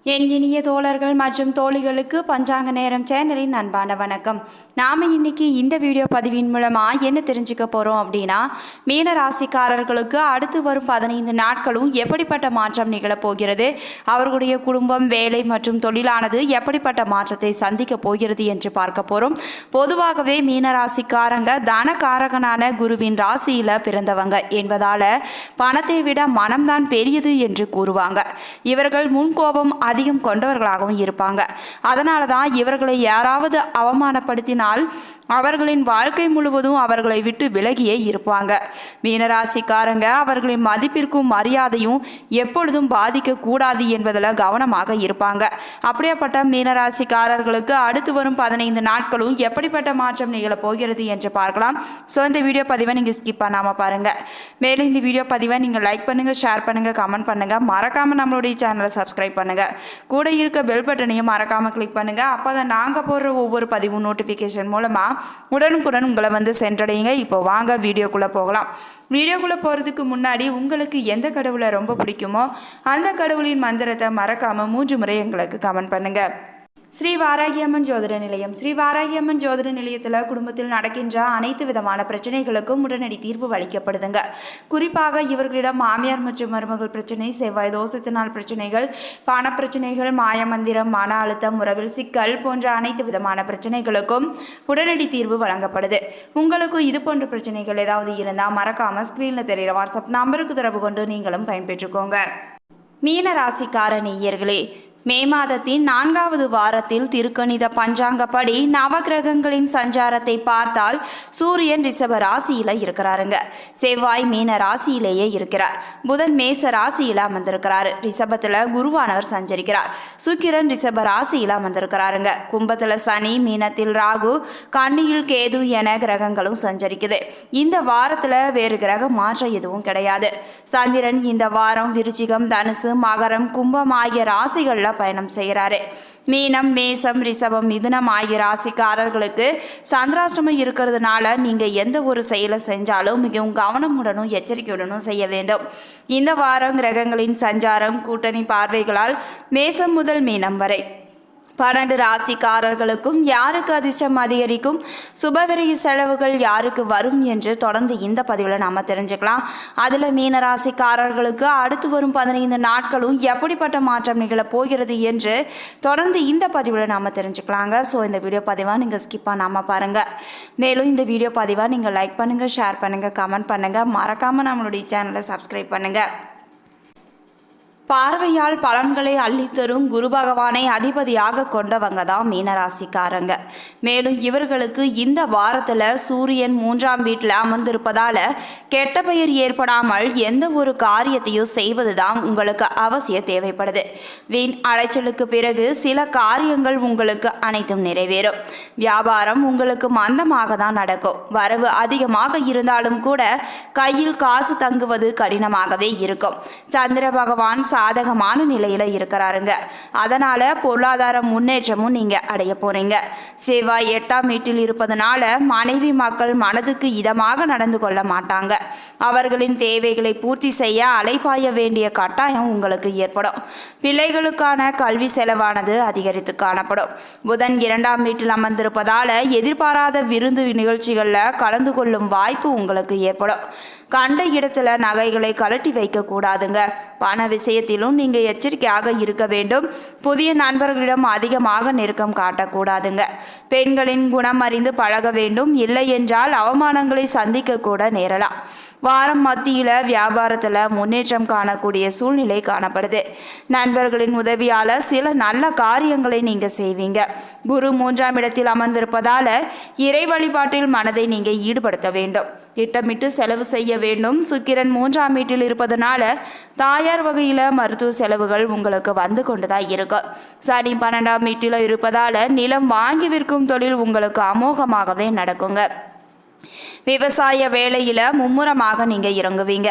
என் இனிய தோழர்கள் மற்றும் தோழிகளுக்கு பஞ்சாங்க நேரம் சேனலின் அன்பான வணக்கம். நாம் இன்னைக்கு இந்த வீடியோ பதிவின் மூலமாக என்ன தெரிஞ்சுக்க போகிறோம் அப்படின்னா, மீன ராசிக்காரர்களுக்கு அடுத்து வரும் 15 நாட்களும் எப்படிப்பட்ட மாற்றம் நிகழப்போகிறது, அவர்களுடைய குடும்பம், வேலை மற்றும் தொழிலானது எப்படிப்பட்ட மாற்றத்தை சந்திக்க போகிறது என்று பார்க்க போகிறோம். பொதுவாகவே மீன ராசிக்காரங்க தனகாரகனான குருவின் ராசியில் பிறந்தவங்க என்பதால் பணத்தை விட மனம்தான் பெரியது என்று கூறுவாங்க. இவர்கள் முன்கோபம் அதிகம் கொண்டவர்களாகவும் இருப்பாங்க. அதனால தான் இவர்களை யாராவது அவமானப்படுத்தினால் அவர்களின் வாழ்க்கை முழுவதும் அவர்களை விட்டு விலகியே இருப்பாங்க. மீனராசிக்காரங்க அவர்களின் மதிப்பிற்கும் மரியாதையும் எப்பொழுதும் பாதிக்கக்கூடாது என்பதில் கவனமாக இருப்பாங்க. அப்படியேப்பட்ட மீனராசிக்காரர்களுக்கு அடுத்து வரும் 15 நாட்களும் எப்படிப்பட்ட மாற்றம் நிகழப் போகிறது என்று பார்க்கலாம். ஸோ இந்த வீடியோ பதிவை நீங்கள் ஸ்கிப் பண்ணாமல் பாருங்கள். மேலும் இந்த வீடியோ பதிவை நீங்கள் லைக் பண்ணுங்கள், ஷேர் பண்ணுங்கள், கமெண்ட் பண்ணுங்கள். மறக்காமல் நம்மளுடைய சேனலை சப்ஸ்கிரைப் பண்ணுங்கள். கூட இருக்க பெல் பட்டனையும் மறக்காமல் கிளிக் பண்ணுங்கள். அப்போ தான் நாங்கள் போடுற ஒவ்வொரு பதிவும் நோட்டிஃபிகேஷன் மூலமாக உடனுக்குடன் உங்களை வந்து சென்றடையுங்க. இப்போ வாங்க வீடியோக்குள்ளே போகலாம். வீடியோக்குள்ளே போகிறதுக்கு முன்னாடி உங்களுக்கு எந்த கடவுளை ரொம்ப பிடிக்குமோ அந்த கடவுளின் மந்திரத்தை மறக்காமல் 3 முறை எங்களுக்கு கமெண்ட் பண்ணுங்கள். ஸ்ரீ வாராகியம்மன் ஜோதிட நிலையம். ஸ்ரீ வாராகியம்மன் ஜோதிட நிலையத்தில் குடும்பத்தில் நடக்கின்ற அனைத்து விதமான பிரச்சனைகளுக்கும் உடனடி தீர்வு அளிக்கப்படுதுங்க. குறிப்பாக இவர்களிடம் மாமியார் மற்றும் மருமகள் பிரச்சனை, செவ்வாய் தோஷத்தினால் பிரச்சனைகள், பணப்பிரச்சனைகள், மாயமந்திரம், மன அழுத்தம், உறவில் சிக்கல் போன்ற அனைத்து விதமான பிரச்சனைகளுக்கும் உடனடி தீர்வு வழங்கப்படுது. உங்களுக்கு இது போன்ற பிரச்சனைகள் ஏதாவது இருந்தால் மறக்காமல் ஸ்க்ரீனில் தெரிகிற வாட்ஸ்அப் நம்பருக்கு தொடர்பு கொண்டு நீங்களும் பயன்பெற்றுக்கோங்க. மீன ராசிக்கார நேயர்களே, மே மாதத்தின் 4வது வாரத்தில் திருக்கணித பஞ்சாங்கப்படி நவகிரகங்களின் சஞ்சாரத்தை பார்த்தால் சூரியன் ரிஷப ராசியில் இருக்கிறாருங்க. செவ்வாய் மீன ராசியிலேயே இருக்கிறார். புதன் மேச ராசியில் அமர்ந்திருக்கிறாரு. ரிஷபத்தில் குருவானவர் சஞ்சரிக்கிறார். சுக்கிரன் ரிஷப ராசியில் அமர்ந்திருக்கிறாருங்க. கும்பத்தில் சனி, மீனத்தில் ராகு, கன்னியில் கேது என கிரகங்களும் சஞ்சரிக்குது. இந்த வாரத்தில் வேறு கிரக மாற்றம் எதுவும் கிடையாது. சந்திரன் இந்த வாரம் விருச்சிகம், தனுசு, மகரம், கும்பம் ஆகிய ராசிகளில் பயணம் செய்கிறாரு. மீனம், மேசம், ரிஷபம், மிதுனம் ஆகிய ராசிக்காரர்களுக்கு சந்திராஷ்டமம் இருக்கிறதுனால நீங்க எந்த ஒரு செயலை செஞ்சாலும் மிகவும் கவனமுடனும் எச்சரிக்கையுடனும் செய்ய வேண்டும். இந்த வாரம் கிரகங்களின் சஞ்சாரம் கூட்டணி பார்வைகளால் மேசம் முதல் மீனம் வரை 12 ராசிக்காரர்களுக்கும் யாருக்கு அதிர்ஷ்டம் அதிகரிக்கும், சுபவிரய செலவுகள் யாருக்கு வரும் என்று தொடர்ந்து இந்த பதிவில் நாம் தெரிஞ்சுக்கலாம். அதில் மீன ராசிக்காரர்களுக்கு அடுத்து வரும் 15 நாட்களும் எப்படிப்பட்ட மாற்றம் நிகழப் போகிறது என்று தொடர்ந்து இந்த பதிவில் நாம் தெரிஞ்சுக்கலாங்க. ஸோ இந்த வீடியோ பதிவாக நீங்கள் ஸ்கிப் பண்ணாமல் பாருங்கள். மேலும் இந்த வீடியோ பதிவாக நீங்கள் லைக் பண்ணுங்கள், ஷேர் பண்ணுங்கள், கமெண்ட் பண்ணுங்கள். மறக்காமல் நம்மளுடைய சேனலை சப்ஸ்கிரைப் பண்ணுங்கள். பார்வையால் பலன்களை அள்ளித்தரும் குரு பகவானை அதிபதியாக கொண்டவங்க தான் மீனராசிக்காரங்க. மேலும் இவர்களுக்கு இந்த வாரத்தில் சூரியன் 3ஆம் வீட்டில் அமர்ந்திருப்பதால் கெட்ட பெயர் ஏற்படாமல் எந்த ஒரு காரியத்தையும் செய்வது தான் உங்களுக்கு அவசியம் தேவைப்படுது. வீண் அலைச்சலுக்கு பிறகு சில காரியங்கள் உங்களுக்கு அனைத்தும் நிறைவேறும். வியாபாரம் உங்களுக்கு மந்தமாக தான் நடக்கும். வரவு அதிகமாக இருந்தாலும் கூட கையில் காசு தங்குவது கடினமாகவே இருக்கும். சந்திர பகவான் சாதகமான நிலையில இருக்கிறாருங்க. அதனால பொருளாதார முன்னேற்றமும் நீங்க அடைய போறீங்க. செவ்வாய் 8ஆம் வீட்டில் இருப்பதனால மனைவி மக்கள் மனதுக்கு இதமாக நடந்து கொள்ள மாட்டாங்க. அவர்களின் தேவைகளை பூர்த்தி செய்ய அலைபாய வேண்டிய கட்டாயம் உங்களுக்கு ஏற்படும். பிள்ளைகளுக்கான கல்வி செலவானது அதிகரித்து காணப்படும். புதன் 2ஆம் வீட்டில் அமர்ந்திருப்பதால எதிர்பாராத விருந்து நிகழ்ச்சிகளில் கலந்து கொள்ளும் வாய்ப்பு உங்களுக்கு ஏற்படும். கண்ட இடத்துல நகைகளை கலட்டி வைக்க கூடாதுங்க. பண விஷயத்திலும் நீங்கள் எச்சரிக்கையாக இருக்க வேண்டும். புதிய நண்பர்களிடம் அதிகமாக நெருக்கம் காட்டக்கூடாதுங்க. பெண்களின் குணம் அறிந்து பழக வேண்டும். இல்லை என்றால் அவமானங்களை சந்திக்க கூட நேரலாம். வாரம் மத்தியில் வியாபாரத்தில் முன்னேற்றம் காணக்கூடிய சூழ்நிலை காணப்படுது. நண்பர்களின் உதவியால் சில நல்ல காரியங்களை நீங்கள் செய்வீங்க. குரு 3ஆம் இடத்தில் அமர்ந்திருப்பதால் இறை வழிபாட்டில் மனதை நீங்கள் ஈடுபடுத்த வேண்டும். திட்டமிட்டு செலவு செய்ய வேண்டும். சுக்கிரன் 3ஆம் வீட்டில் இருப்பதனால தாயார் வகையில் மருத்துவ செலவுகள் உங்களுக்கு வந்து கொண்டுதான் இருக்கும். சனி 12ஆம் வீட்டில் இருப்பதால நிலம் வாங்கி விற்கும் தொழில் உங்களுக்கு அமோகமாகவே நடக்குங்க. விவசாய வேலையில் மும்முரமாக நீங்கள் இறங்குவீங்க.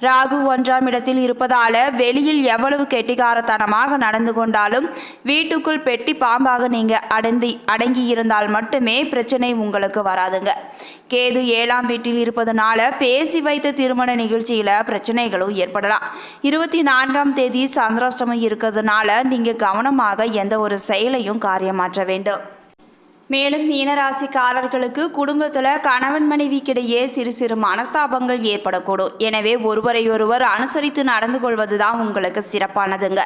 ராகு 1ஆம் இடத்தில் இருப்பதால் வெளியில் எவ்வளவு கெட்டிக்காரத்தனமாக நடந்து கொண்டாலும் வீட்டுக்குள் பெட்டி பாம்பாக நீங்கள் அடங்கி இருந்தால் மட்டுமே பிரச்சனை உங்களுக்கு வராதுங்க. கேது 7ஆம் வீட்டில் இருப்பதனால பேசி வைத்த திருமண நிகழ்ச்சியில் பிரச்சனைகளும் ஏற்படலாம். 24ஆம் தேதி சந்திராஷ்டமம் இருக்கிறதுனால நீங்கள் கவனமாக எந்த ஒரு செயலையும் காரியமாற்ற வேண்டும். மேலும் மீனராசிக்காரர்களுக்கு குடும்பத்தில் கணவன் மனைவிக்கிடையே சிறு சிறு மனஸ்தாபங்கள் ஏற்படக்கூடும். எனவே ஒருவரையொருவர் அனுசரித்து நடந்து கொள்வது தான் உங்களுக்கு சிறப்பானதுங்க.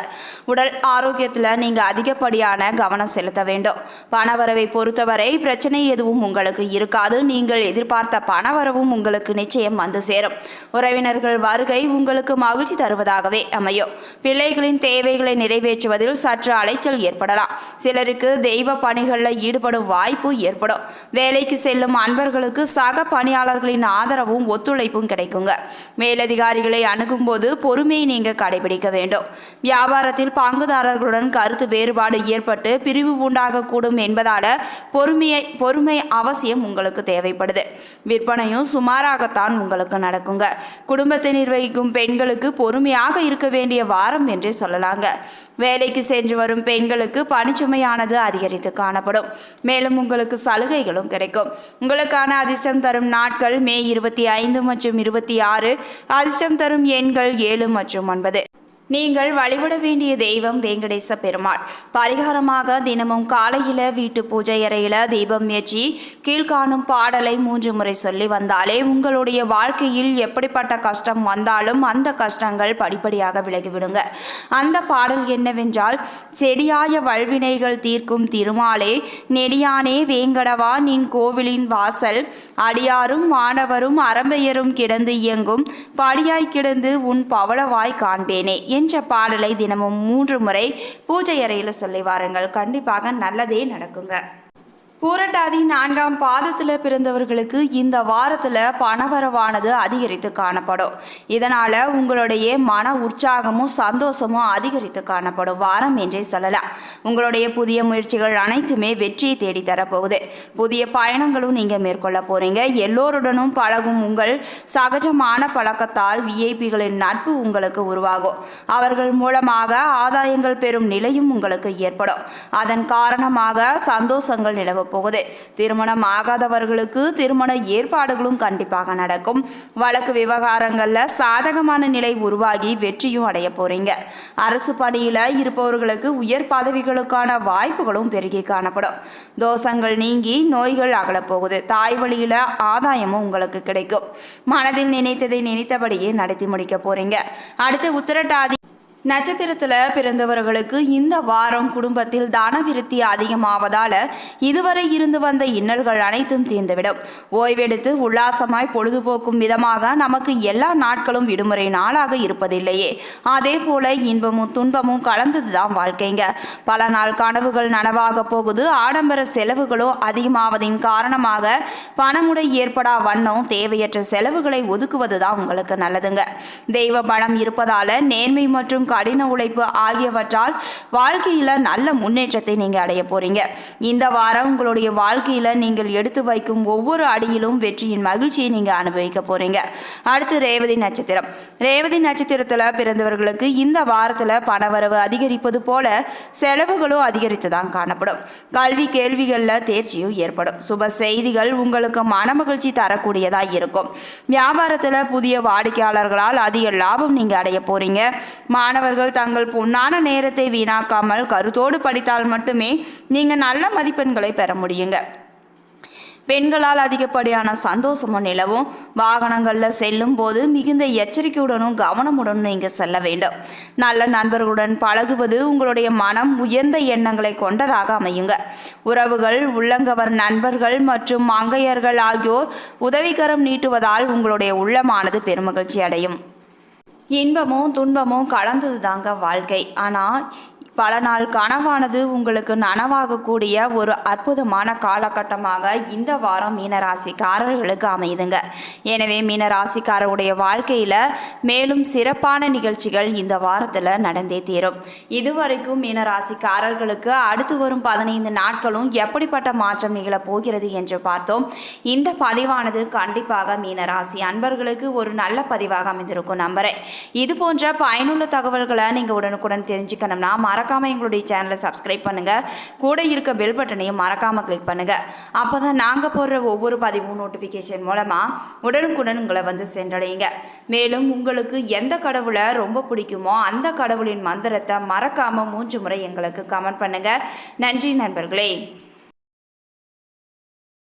உடல் ஆரோக்கியத்தில் நீங்கள் அதிகப்படியான கவனம் செலுத்த வேண்டும். பணவரவை பொறுத்தவரை பிரச்சனை எதுவும் உங்களுக்கு இருக்காது. நீங்கள் எதிர்பார்த்த பணவரவும் உங்களுக்கு நிச்சயம் வந்து சேரும். உறவினர்கள் வருகை உங்களுக்கு மகிழ்ச்சி தருவதாகவே அமையும். பிள்ளைகளின் தேவைகளை நிறைவேற்றுவதில் சற்று அலைச்சல் ஏற்படலாம். சிலருக்கு தெய்வ பணிகளில் ஈடுபடும் வாய்ப்பு ஏற்படும். வேலைக்கு செல்லும் அன்பர்களுக்கு சக பணியாளர்களின் ஆதரவும் ஒத்துழைப்பும் கிடைக்குங்க. மேலதிகாரிகளை அணுகும் போது பொறுமையை நீங்க கடைபிடிக்க வேண்டும். வியாபாரத்தில் பங்குதாரர்களுடன் கருத்து வேறுபாடு ஏற்பட்டு பிரிவு உண்டாகக்கூடும் என்பதால பொறுமை அவசியம் உங்களுக்கு தேவைப்படுது. விற்பனையும் சுமாராகத்தான் உங்களுக்கு நடக்குங்க. குடும்பத்தை நிர்வகிக்கும் பெண்களுக்கு பொறுமையாக இருக்க வேண்டிய வாரம் என்றே சொல்லலாங்க. வேலைக்கு சென்று வரும் பெண்களுக்கு பணிச்சுமையானது அதிகரித்து காணப்படும். மேலும் உங்களுக்கு சலுகைகளும் கிடைக்கும். உங்களுக்கான அதிர்ஷ்டம் தரும் நாட்கள் மே 25 மற்றும் 26. அதிர்ஷ்டம் தரும் எண்கள் 7 மற்றும் 9. நீங்கள் வழிபட வேண்டிய தெய்வம் வெங்கடேச பெருமாள். பரிகாரமாக தினமும் காலையில் வீட்டு பூஜை அறையில் தீபம் ஏற்றி கீழ்காணும் பாடலை 3 முறை சொல்லி வந்தாலே உங்களுடைய வாழ்க்கையில் எப்படிப்பட்ட கஷ்டம் வந்தாலும் அந்த கஷ்டங்கள் படிப்படியாக விலகிவிடுங்க. அந்த பாடல் என்னவென்றால், செடியாய வல்வினைகள் தீர்க்கும் திருமாலே, நெடியானே வேங்கடவா நின் கோவிலின் வாசல், அடியாரும் வானவரும் அரம்பையரும் கிடந்து இயங்கும் படியாய் கிடந்து உன் பவளவாய் காண்பேனே என்ற பாடலை தினமும் 3 முறை பூஜை அறையில் சொல்லி வாருங்கள். கண்டிப்பாக நல்லதே நடக்குங்க. பூரட்டாதி 4ஆம் பாதத்தில் பிறந்தவர்களுக்கு இந்த வாரத்தில் பணவரவானது அதிகரித்து காணப்படும். இதனால் உங்களுடைய மன உற்சாகமும் சந்தோஷமும் அதிகரித்து காணப்படும் வாரம் என்றே சொல்லலாம். உங்களுடைய புதிய முயற்சிகள் அனைத்துமே வெற்றியை தேடி தரப்போகுது. புதிய பயணங்களும் நீங்கள் மேற்கொள்ள போகிறீங்க. எல்லோருடனும் பழகும் உங்கள் சகஜமான பழக்கத்தால் விஐபிகளின் நட்பு உங்களுக்கு உருவாகும். அவர்கள் மூலமாக ஆதாயங்கள் பெறும் நிலையும் உங்களுக்கு ஏற்படும். அதன் காரணமாக சந்தோஷங்கள் நிலவ போகுது. திருமணம் ஆகாதவர்களுக்கு திருமண ஏற்பாடுகளும் கண்டிப்பாக நடக்கும். வழக்கு விவகாரங்கள்ல சாதகமான நிலை உருவாகி வெற்றியும் அடைய போறீங்க. அரசு பணியில இருப்பவர்களுக்கு உயர் பதவிகளுக்கான வாய்ப்புகளும் பெருகி காணப்படும். தோஷங்கள் நீங்கி நோய்கள் அகலப்போகுது. தாய் வழியில ஆதாயமும் உங்களுக்கு கிடைக்கும். மனதில் நினைத்ததை நினைத்தபடியே நடத்தி முடிக்க போறீங்க. அடுத்து உத்திரட்டாதி நட்சத்திரத்தில் பிறந்தவர்களுக்கு இந்த வாரம் குடும்பத்தில் தனவிருத்தி அதிகமாவதால் இதுவரை இருந்து வந்த இன்னல்கள் அனைத்தும் தீர்ந்துவிடும். ஓய்வெடுத்து உல்லாசமாய் பொழுதுபோக்கும் விதமாக நமக்கு எல்லா நாட்களும் விடுமுறை நாளாக இருப்பதில்லையே. அதே போல இன்பமும் துன்பமும் கலந்ததுதான் வாழ்க்கைங்க. பல நாள் கனவுகள் நனவாக போகுது. ஆடம்பர செலவுகளும் அதிகமாவதின் காரணமாக பணமுடை ஏற்படா வண்ணம் தேவையற்ற செலவுகளை ஒதுக்குவது தான் உங்களுக்கு நல்லதுங்க. தெய்வ பலம் இருப்பதால நேர்மை மற்றும் கடின உழைப்பு ஆகியவற்றால் வாழ்க்கையில நல்ல முன்னேற்றத்தை நீங்க அடைய போறீங்க. இந்த வாரம் உங்களுடைய வாழ்க்கையில நீங்கள் எடுத்து வைக்கும் ஒவ்வொரு அடியிலும் வெற்றியின் மகிழ்ச்சியை நீங்க அனுபவிக்க போறீங்க. அடுத்து ரேவதி நட்சத்திரம். ரேவதி நட்சத்திரத்துல பிறந்தவர்களுக்கு இந்த வாரத்துல பணவரவு அதிகரிப்பது போல செலவுகளும் அதிகரித்து தான் காணப்படும். கல்வி கேள்விகள்ல தேர்ச்சியும் ஏற்படும். சுப செய்திகள் உங்களுக்கு மனமகிழ்ச்சி தரக்கூடியதா இருக்கும். வியாபாரத்துல புதிய வாடிக்கையாளர்களால் அதிக லாபம் நீங்க அடைய போறீங்க. மாணவர்கள் தங்கள் பொன்னான நேரத்தை வீணாக்காமல் கருத்தோடு படித்தால் மட்டுமே நீங்க நல்ல மதிப்பெண்களை பெற முடியுங்க. பெண்களால் அதிகப்படியான சந்தோஷமும் நிலவும். வாகனங்களில் செல்லும் போது மிகுந்த எச்சரிக்கையுடனும் கவனமுடனும் நீங்கள் செல்ல வேண்டும். நல்ல நண்பர்களுடன் பழகுவது உங்களுடைய மனம் உயர்ந்த எண்ணங்களை கொண்டதாக அமையுங்க. உறவுகள், உள்ளங்கவர் நண்பர்கள் மற்றும் மங்கையர்கள் ஆகியோர் உதவிகரம் நீட்டுவதால் உங்களுடைய உள்ளமானது பெருமகிழ்ச்சி அடையும். இன்பமும் துன்பமும் கலந்தது தாங்க வாழ்க்கை. ஆனால் பல நாள் கனவானது உங்களுக்கு நனவாகக்கூடிய ஒரு அற்புதமான காலகட்டமாக இந்த வாரம் மீனராசிக்காரர்களுக்கு அமையுதுங்க. எனவே மீனராசிக்காரருடைய வாழ்க்கையில் மேலும் சிறப்பான நிகழ்ச்சிகள் இந்த வாரத்தில் நடந்தே தீரும். இதுவரைக்கும் மீனராசிக்காரர்களுக்கு அடுத்து வரும் 15 நாட்களும் எப்படிப்பட்ட மாற்றம் நிகழப் போகிறது என்று பார்த்தோம். இந்த பதிவானது கண்டிப்பாக மீனராசி அன்பர்களுக்கு ஒரு நல்ல பதிவாக அமைந்திருக்கும் நம்புறேன். இது போன்ற பயனுள்ள தகவல்களை நீங்கள் உடனுக்குடன் தெரிஞ்சுக்கணும்னா மறக்காம எங்களுடைய சேனலை சப்ஸ்கிரைப் பண்ணுங்க. கூட இருக்க பெல் பட்டனையும் மறக்காம கிளிக் பண்ணுங்க. அப்பதான் நாங்க போடுற ஒவ்வொரு பதிவும் நோட்டிபிகேஷன் மூலமா உடனுக்குடன் உங்களை வந்து சென்றடையுங்க. மேலும் உங்களுக்கு எந்த கடவுளை ரொம்ப பிடிக்குமோ அந்த கடவுளின் மந்திரத்தை மறக்காம 3 முறை எங்களுக்கு கமெண்ட் பண்ணுங்க. நன்றி நண்பர்களே.